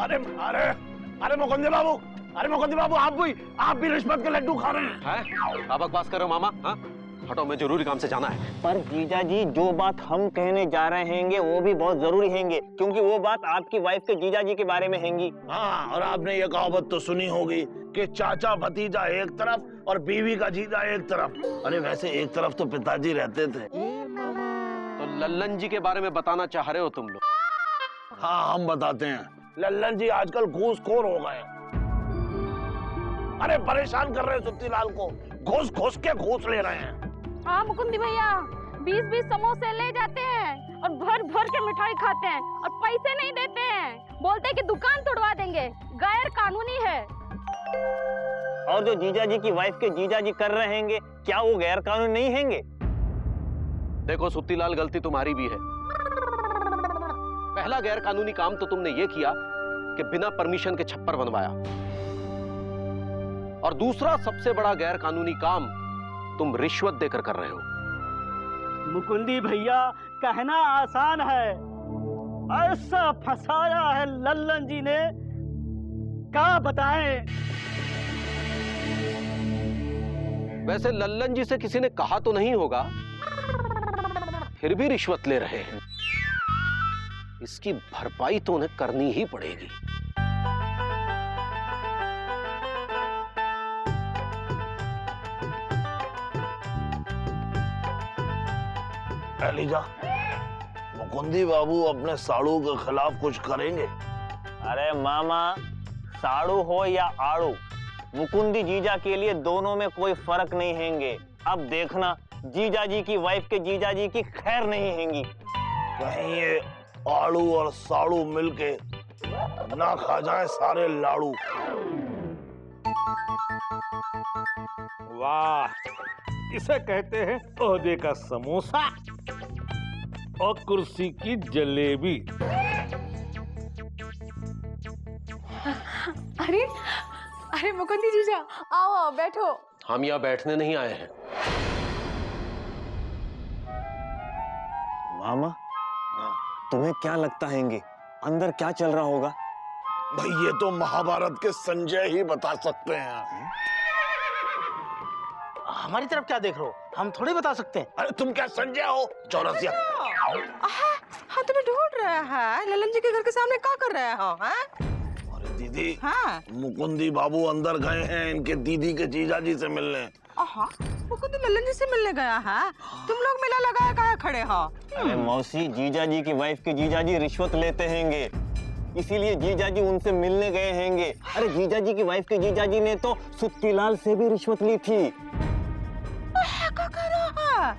अरे अरे अरे मुकुंदी बाबू, आप भी रिश्वत के लड्डू खा रहे हैं? आप बकवास कर रहे हो मामा? हाँ हटो, मैं जरूरी काम से जाना है। पर जीजा जी जो बात हम कहने जा रहे हैं वो भी बहुत जरूरी हैंगे, क्योंकि वो बात आपकी वाइफ के जीजा जी के बारे में हैंगी। हाँ, और आपने ये कहावत तो सुनी होगी कि चाचा भतीजा एक तरफ और बीवी का जीजा एक तरफ। अरे वैसे एक तरफ तो पिताजी रहते थे। तो लल्लन जी के बारे में बताना चाह रहे हो तुम लोग? हाँ हम बताते हैं। लल्लन जी आजकल घूसखोर हो गए। अरे परेशान कर रहे हैं सुत्ती लाल को, घुस घुस के घूस ले रहे हैं। हाँ मुकुंदी भैया, 20-20 समोसे ले जाते हैं और भर भर के मिठाई खाते हैं और पैसे नहीं देते हैं। बोलते हैं कि दुकान तोड़वा देंगे, गैर कानूनी है। और जो जीजा जी की वाइफ के जीजा जी कर रहे हैंगे, क्या वो गैर कानूनी नहीं हैंगे? देखो सुत्ती लाल, गलती तुम्हारी भी है। पहला गैर कानूनी काम तो तुमने ये किया कि बिना परमिशन के छप्पर बनवाया, और दूसरा सबसे बड़ा गैर कानूनी काम तुम रिश्वत देकर कर रहे हो। मुकुंदी भैया, कहना आसान है, ऐसा फंसाया है लल्लन जी ने, क्या बताएं। वैसे लल्लन जी से किसी ने कहा तो नहीं होगा, फिर भी रिश्वत ले रहे हैं। इसकी भरपाई तो उन्हें करनी ही पड़ेगी। लीजा, मुकुंदी बाबू अपने साड़ू के खिलाफ कुछ करेंगे? अरे मामा, साड़ू हो या आड़ू, मुकुंदी जीजा के लिए दोनों में कोई फर्क नहीं हैंगे। अब देखना, जीजा जी की वाइफ के जीजा जी की खैर नहीं हैंगी। कहीं ये आड़ू और साड़ू मिलके ना खा जाए सारे लाड़ू। वाह, इसे कहते हैं ओहदे का समोसा और कुर्सी की जलेबी। अरे अरे मुकुंदी जीजा, आओ आओ बैठो। हम यहाँ बैठने नहीं आए हैं। मामा, तुम्हें क्या लगता हैंगे अंदर क्या चल रहा होगा? भाई ये तो महाभारत के संजय ही बता सकते हैं। हमारी तरफ क्या देख रहे हो, हम थोड़ी बता सकते हैं। अरे तुम क्या संजय हो चौरसिया? हाँ तुम्हें ढूंढ रहा है, ललन जी के घर के सामने क्या कर रहे हो? अरे दीदी, हाँ मुकुंदी बाबू अंदर गए हैं इनके दीदी के जीजा जी से मिलने। मुकुंदी ललन जी से मिलने गया है, तुम लोग मेला लगाया कहाँ खड़े हो? अरे मौसी, जीजा जी की वाइफ के जीजा जी रिश्वत लेते हैंगे, इसीलिए जीजा जी उनसे मिलने गए हैंगे। अरे जीजा जी की वाइफ के जीजा जी ने तो सुत्ती लाल से भी रिश्वत ली थी। क्या कर रहा है?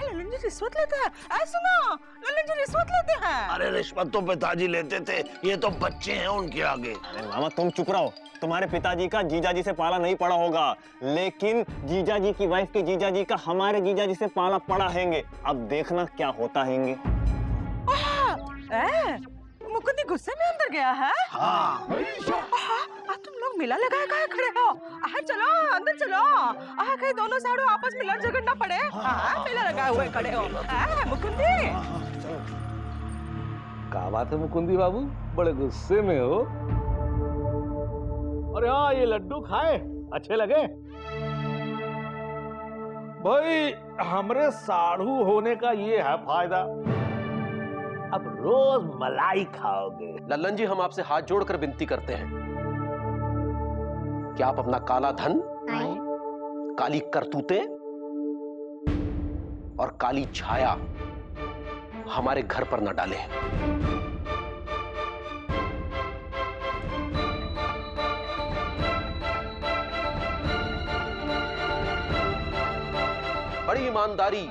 ललन जी रिश्वत लेते हैं? सुनो, ललन जी रिश्वत लेते हैं। अरे रिश्वत तो पिताजी लेते थे, ये तो बच्चे हैं उनके आगे। अरे मामा तुम चुप रहो, तुम्हारे पिताजी का जीजा जी से पाला नहीं पड़ा होगा, लेकिन जीजा जी की वाइफ के जीजा जी का हमारे जीजा जी से पाला पड़ा हैंगे। अब देखना क्या होता हैंगे। मुकुंदी गुस्से में अंदर गया है? हाँ। तुम लोग मिला लगाए कहाँ खड़े हो? चलो अंदर चलो, कहीं दोनों साड़ू आपस में लड़ झगड़ ना पड़े। मिला लगाए हुए खड़े हो। मुकुंदी, क्या बात है मुकुंदी बाबू, बड़े गुस्से में हो? अरे हाँ, ये लड्डू खाए, अच्छे लगे? भाई हमरे साढ़ू होने का ये है फायदा, अब रोज मलाई खाओगे। लल्लन जी, हम आपसे हाथ जोड़कर विनती करते हैं कि आप अपना काला धन, काली करतूतें और काली छाया हमारे घर पर न डालें। बड़ी ईमानदारी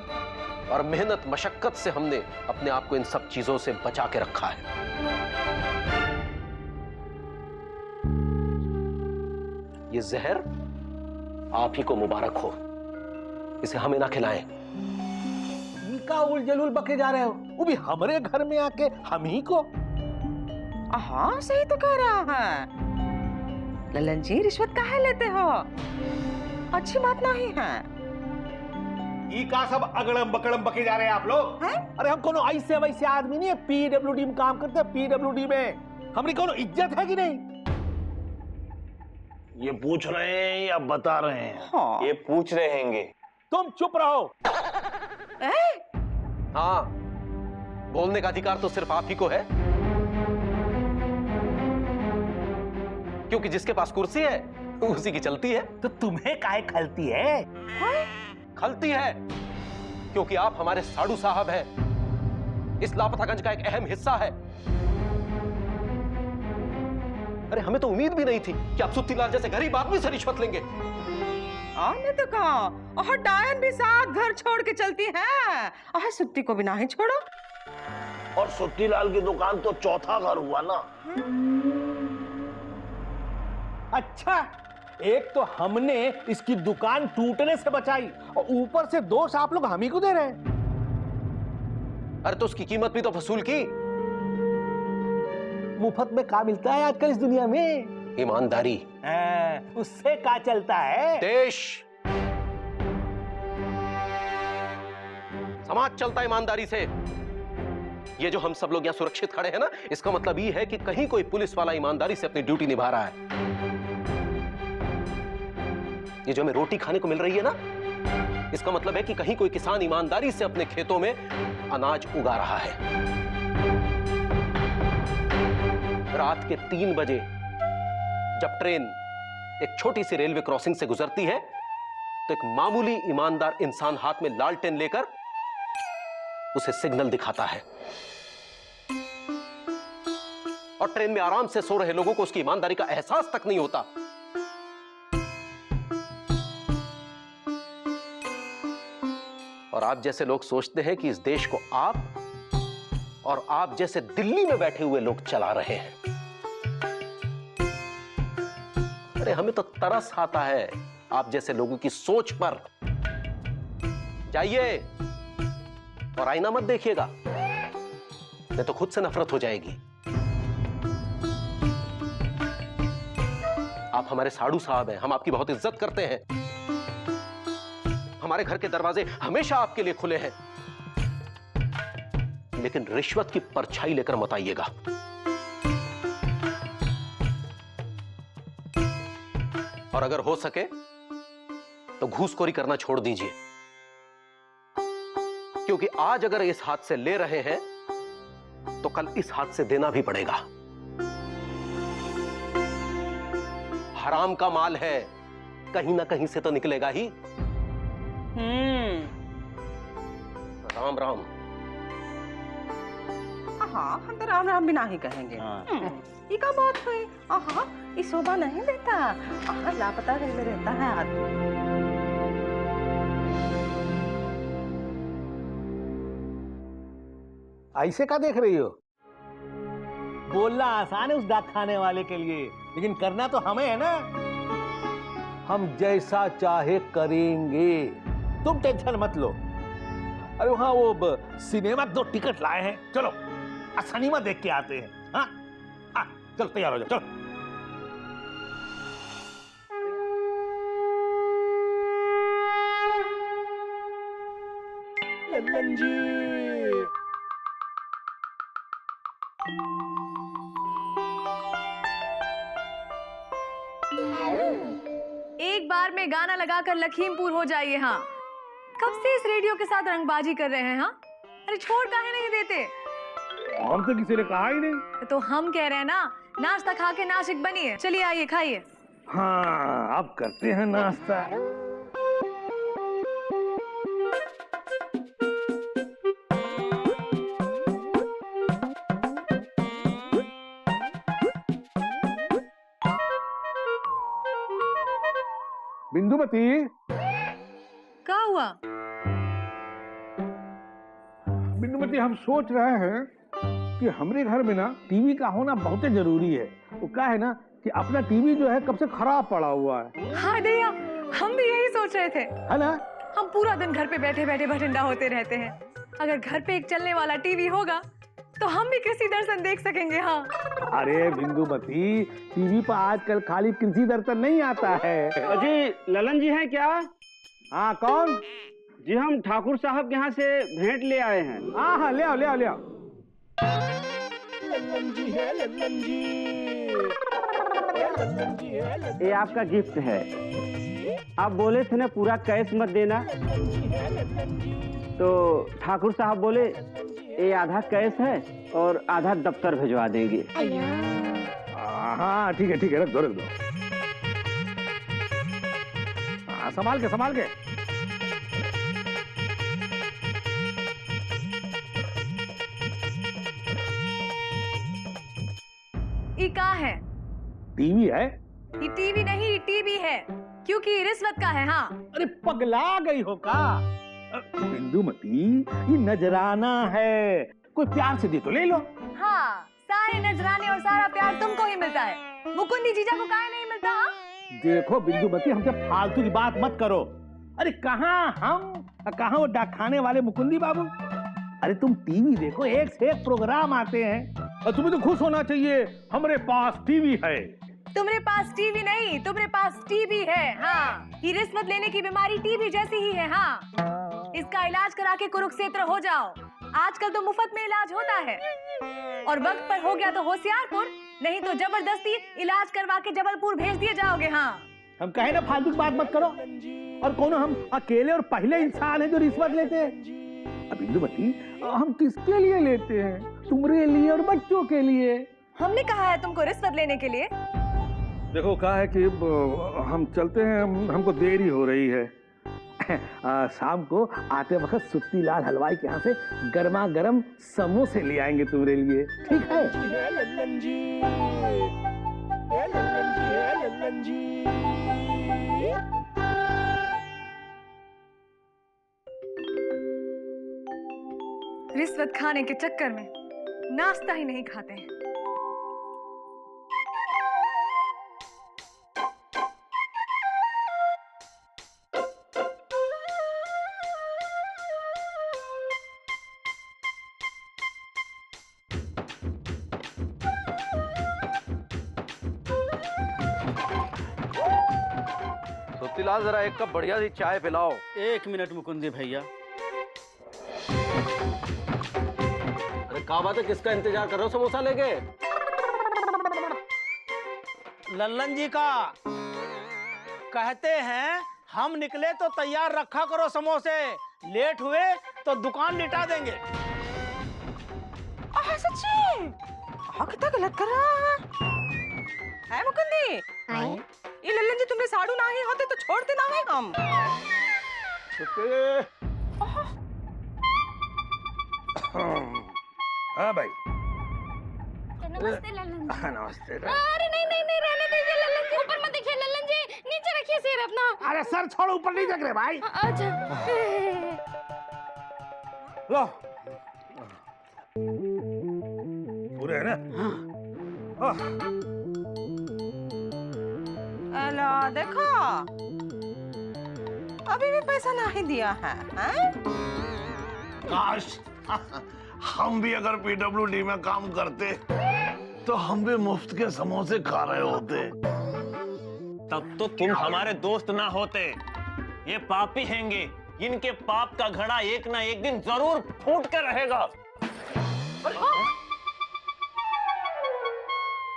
और मेहनत मशक्कत से हमने अपने आप को इन सब चीजों से बचा के रखा है। ये जहर आप ही को मुबारक हो, इसे हमें ना खिलाएं। इनका उलझुल बके जा रहे हो, वो भी हमारे घर में आके हम ही को। हाँ सही तो कह रहा है ललन जी, रिश्वत काहे लेते हो? अच्छी बात नहीं है। ई का सब अगड़म बकड़म बके जा रहे हैं आप लोग? अरे हम कोनो ऐसे वैसे आदमी नहीं है, पीडब्ल्यूडी में काम करते हैं, पीडब्ल्यूडी में। हमारी कौन इज्जत है कि नहीं? ये पूछ रहे हैं या बता रहे हैं? हाँ। ये पूछ रहे हैंगे। तुम चुप रहो। हाँ, बोलने का अधिकार तो सिर्फ आप ही को है, क्योंकि जिसके पास कुर्सी है उसी की चलती है। तो तुम्हें काहे खलती है? खलती है क्योंकि आप हमारे साडू साहब हैं। इस लापतागंज का एक अहम हिस्सा है। अरे हमें तो उम्मीद भी नहीं थी कि आप सुत्तीलाल जैसे गरीब आदमी से रिश्वत लेंगे। आने तो कहा और डायन भी साथ घर छोड़ के चलती है और सुत्ती को भी ना ही छोड़ो। और सुत्तीलाल की दुकान तो चौथा घर हुआ ना। अच्छा, एक तो हमने इसकी दुकान टूटने से बचाई और ऊपर से दोष आप लोग हम ही को दे रहे हैं। अरे तो उसकी कीमत भी तो वसूल की। मुफ्त में क्या मिलता है आजकल इस दुनिया में? ईमानदारी। उससे क्या चलता है? देश, समाज चलता है ईमानदारी से। ये जो हम सब लोग यहाँ सुरक्षित खड़े हैं ना, इसका मतलब ये है कि कहीं कोई पुलिस वाला ईमानदारी से अपनी ड्यूटी निभा रहा है। ये जो हमें रोटी खाने को मिल रही है ना, इसका मतलब है कि कहीं कोई किसान ईमानदारी से अपने खेतों में अनाज उगा रहा है। रात के 3 बजे जब ट्रेन एक छोटी सी रेलवे क्रॉसिंग से गुजरती है, तो एक मामूली ईमानदार इंसान हाथ में लालटेन लेकर उसे सिग्नल दिखाता है, और ट्रेन में आराम से सो रहे लोगों को उसकी ईमानदारी का एहसास तक नहीं होता। और आप जैसे लोग सोचते हैं कि इस देश को आप और आप जैसे दिल्ली में बैठे हुए लोग चला रहे हैं। अरे हमें तो तरस आता है आप जैसे लोगों की सोच पर। जाइए और आईना मत देखिएगा, नहीं तो खुद से नफरत हो जाएगी। आप हमारे साडू साहब हैं, हम आपकी बहुत इज्जत करते हैं। हमारे घर के दरवाजे हमेशा आपके लिए खुले हैं, लेकिन रिश्वत की परछाई लेकर मत आइएगा। और अगर हो सके तो घूसखोरी करना छोड़ दीजिए, क्योंकि आज अगर इस हाथ से ले रहे हैं तो कल इस हाथ से देना भी पड़ेगा। हराम का माल है, कहीं ना कहीं से तो निकलेगा ही। राम राम। हाँ, हम तो राम राम भी ना ही कहेंगे। ये क्या बात हुई? आहा, ये शोभा नहीं देता। आहा, लापता में रहता है आदमी। ऐसे क्या देख रही हो? बोलना आसान है उस डाक खाने वाले के लिए, लेकिन करना तो हमें है ना। हम जैसा चाहे करेंगे, तुम टेंशन मत लो। अरे वहां वो सिनेमा 2 टिकट लाए हैं, चलो सिनेमा देख के आते हैं। हाँ हाँ, चलो तैयार हो जाओ, चलो। लल्लन जी, एक बार में गाना लगाकर लखीमपुर हो जाइए। हाँ, कब से इस रेडियो के साथ रंगबाजी कर रहे हैं? हाँ, अरे छोड़ काहे नहीं देते? हम तो किसी ने कहा ही नहीं। तो हम कह रहे हैं ना, नाश्ता खा के नासिक बनिए। चलिए आइए, खाइए। हाँ, अब करते हैं नाश्ता। बिंदुमती, क्या हुआ? बिंदुमती, हम सोच रहे हैं कि हमारे घर में ना टीवी का होना बहुत जरूरी है। वो क्या है ना कि अपना टीवी जो है कब से खराब पड़ा हुआ है। हाँ दैया, हम भी यही सोच रहे थे। है ना? हम पूरा दिन घर पे बैठे बैठे भटिंडा होते रहते हैं। अगर घर पे एक चलने वाला टीवी होगा तो हम भी कृषि दर्शन देख सकेंगे। हाँ। अरे बिंदुमती, टीवी पर आजकल खाली कृषि दर्शन नहीं आता है। जी ललन जी हैं क्या? हाँ, कौन? जी हम ठाकुर साहब के यहाँ से भेंट ले आए हैं। हाँ हाँ, ले आओ ले आओ ले आओ। ये आपका गिफ्ट है। आप बोले थे ना पूरा कैश मत देना, तो ठाकुर साहब बोले ये आधा कैश है और आधा दफ्तर भिजवा देंगे। हाँ ठीक है रख दो। हाँ, संभाल के। ये का है? टीवी है? ये टीवी नहीं, टीवी है, क्योंकि ये रिश्वत का है। हाँ। अरे पगला गई हो का? बिंदुमती, ये नजराना है, कोई प्यार से दे तो ले लो। हाँ, सारे नजराने और सारा प्यार तुमको ही मिलता है, मुकुंदी जीजा को काहे नहीं मिलता? हाँ? देखो बिंदुमती, हमसे फालतू की बात मत करो। अरे कहाँ हम, कहाँ वो डाकखाने वाले मुकुंदी बाबू। अरे तुम टीवी देखो, एक से एक प्रोग्राम आते हैं और तुम्हें तो खुश होना चाहिए, हमारे पास टीवी है। तुम्हारे पास टीवी नहीं, तुम्हारे पास टीबी है। हाँ, ये रिश्वत लेने की बीमारी टीबी जैसी ही है। हाँ, इसका इलाज करा के कुरुक्षेत्र हो जाओ। आजकल तो मुफ्त में इलाज होता है, और वक्त पर हो गया तो होशियारपुर, नहीं तो जबरदस्ती इलाज करवा के जबलपुर भेज दिए जाओगे। हाँ, हम कहे ना फालतू की बात मत करो। और कौन हम अकेले और पहले इंसान हैं जो रिश्वत लेते हैं? बिंदुमती, हम किसके लिए लेते हैं? तुम्हारे लिए और बच्चों के लिए। हमने कहा है तुमको रिश्वत लेने के लिए। देखो कहा है कि हम चलते हैं, हमको देरी हो रही है। शाम को आते वक्त सुत्ती लाल हलवाई के यहाँ से गर्मा गर्म समोसे ले आएंगे तुम्हारे लिए, ठीक है? रिश्वत खाने के चक्कर में नाश्ता ही नहीं खाते हैं। सुत्तीलाल, जरा एक कप बढ़िया सी चाय पिलाओ। 1 मिनट मुकुंदी भैया। अरे क्या बात है, किसका इंतजार कर रहे हो समोसा लेके? लल्लन जी का कहते हैं हम निकले तो तैयार रखा करो समोसे, लेट हुए तो दुकान लिटा देंगे। सच्ची? कितना गलत कर रहा है मुकुंदी। ये लल्लन जी तुमने साड़ू ना ही होते तो छोड़ते ना है हम। हाँ भाई। नमस्ते लल्लन जी। नमस्ते। अरे नहीं रहने दीजिए लल्लन जी, ऊपर मत देखिए लल्लन जी, नीचे रखिए सिर अपना। अरे सर छोड़ो, ऊपर नहीं देख रहे भाई। अच्छा। लो पूरे है ना? अला देखो, अभी भी पैसा नहीं दिया है, हैं? काश हम भी अगर पीडब्ल्यूडी में काम करते तो हम भी मुफ्त के समोसे खा रहे होते। तब तो तुम हमारे दोस्त ना होते। ये पापी हैंगे, इनके पाप का घड़ा एक ना एक दिन जरूर फूट के रहेगा।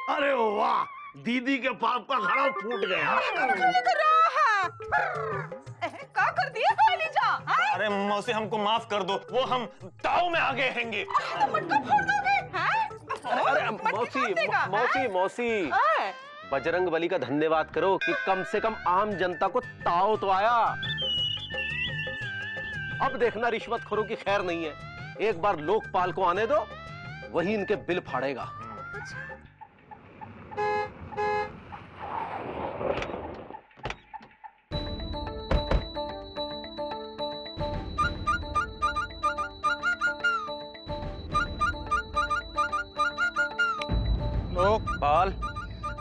अरे वाह, दीदी के पाप का घड़ा फूट गया। क्या कर दिया लीजा? अरे मौसी, हमको माफ कर दो, वो हम ताऊ में आगे हैंगे। मटका फोड़ दोगे? अरे मौसी, बजरंग बली का धन्यवाद करो कि कम से कम आम जनता को ताव तो आया। अब देखना रिश्वतखोरों की खैर नहीं है। एक बार लोकपाल को आने दो, वही इनके बिल फाड़ेगा। लोकपाल,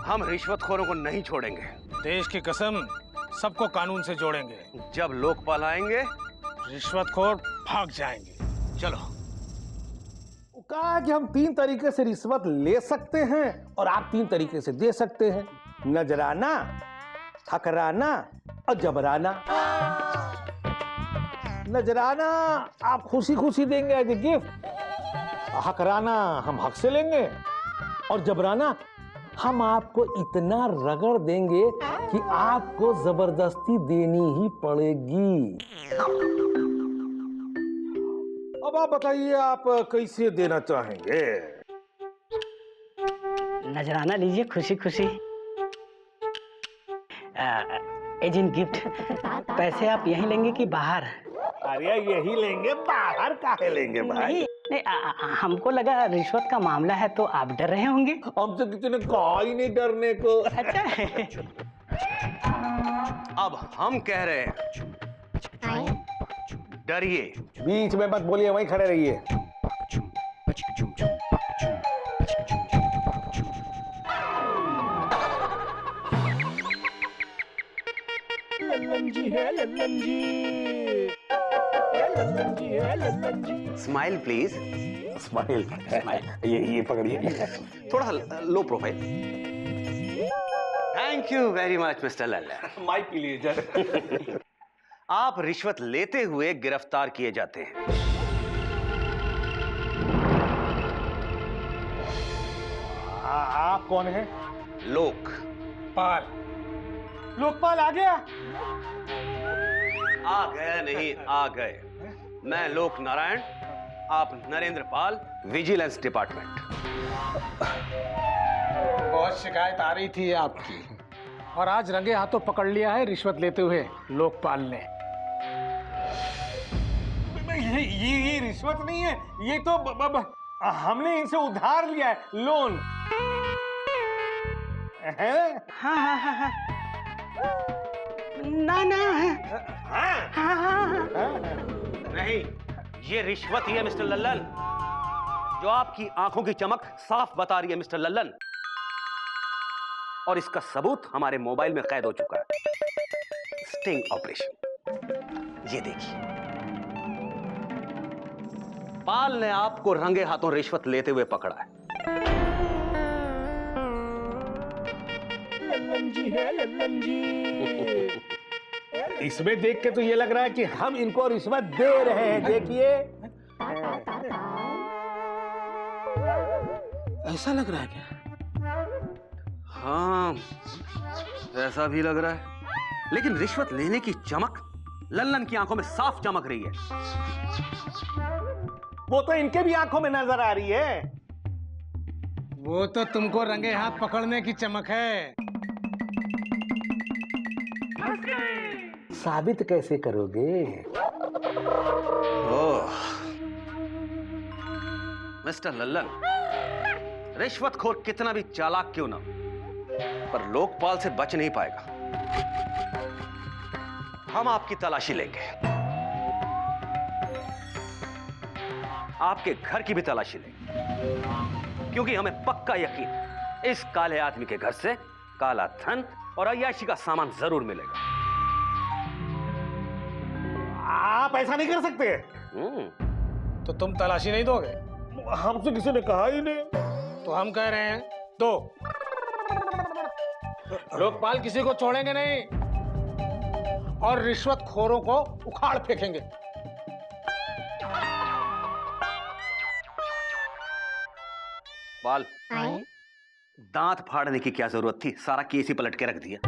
हम रिश्वतखोरों को नहीं छोड़ेंगे। देश की कसम, सबको कानून से जोड़ेंगे। जब लोकपाल आएंगे रिश्वतखोर भाग जाएंगे। चलो। कहा कि हम 3 तरीके से रिश्वत ले सकते हैं और आप 3 तरीके से दे सकते हैं, नजराना, हकराना और जबराना। नजराना आप खुशी खुशी देंगे एज ए गिफ्ट, हकराना हम हक से लेंगे और जबराना, हम आपको इतना रगड़ देंगे कि आपको जबरदस्ती देनी ही पड़ेगी। अब आप बताइए, आप कैसे देना चाहेंगे? नजराना लीजिए खुशी खुशी। Agent gift. पैसे आप यहीं लेंगे कि बाहर? अरे यही लेंगे, बाहर काहे लेंगे भाई? नहीं, हमको लगा रिश्वत का मामला है तो आप डर रहे होंगे। हमसे किसी ने कहा ही नहीं डरने को। अच्छा। अब हम कह रहे हैं, डरिए। बीच में मत बोलिए, वहीं खड़े रहिए। लल्लन जी है, लल्लन जी। लल्लन जी है, Lallan ji. Smile please. Smile. ये पकड़िए। थोड़ा low profile. Thank you very much mister Lallan. Mike please. आप रिश्वत लेते हुए गिरफ्तार किए जाते हैं। आप कौन है? लोकपाल। लोकपाल आ गया? आ गया नहीं, आ गए। मैं लोक नारायण, आप नरेंद्र पाल, विजिलेंस डिपार्टमेंट। बहुत शिकायत आ रही थी आपकी, और आज रंगे हाथों पकड़ लिया है रिश्वत लेते हुए लोकपाल ने। ये रिश्वत नहीं है, ये तो हमने इनसे उधार लिया है, लोन है। हाँ। ना नहीं, ये रिश्वत ही है मिस्टर लल्लन, जो आपकी आंखों की चमक साफ बता रही है मिस्टर लल्लन। और इसका सबूत हमारे मोबाइल में कैद हो चुका है। स्टिंग ऑपरेशन, ये देखिए। पाल ने आपको रंगे हाथों रिश्वत लेते हुए पकड़ा है। लल्लन जी है, लल्लन जी। इसमें देख के तो ये लग रहा है कि हम इनको रिश्वत दे रहे हैं। देखिए, ऐसा लग रहा है क्या? हाँ, ऐसा भी लग रहा है, लेकिन रिश्वत लेने की चमक लल्लन की आंखों में साफ चमक रही है। वो तो इनके भी आंखों में नजर आ रही है। वो तो तुमको रंगे हाथ पकड़ने की चमक है। साबित कैसे करोगे? ओह, मिस्टर लल्लन, रिश्वतखोर कितना भी चालाक क्यों ना, पर लोकपाल से बच नहीं पाएगा। हम आपकी तलाशी लेंगे, आपके घर की भी तलाशी लेंगे, क्योंकि हमें पक्का यकीन इस काले आदमी के घर से काला धन और अय्याशी का सामान जरूर मिलेगा। आप ऐसा नहीं कर सकते। तो तुम तलाशी नहीं दोगे? हमसे किसी ने कहा ही नहीं। तो हम कह रहे हैं दो। लोकपाल किसी को छोड़ेंगे नहीं और रिश्वतखोरों को उखाड़ फेंकेंगे। पाल, दांत फाड़ने की क्या जरूरत थी? सारा केस ही पलट के रख दिया।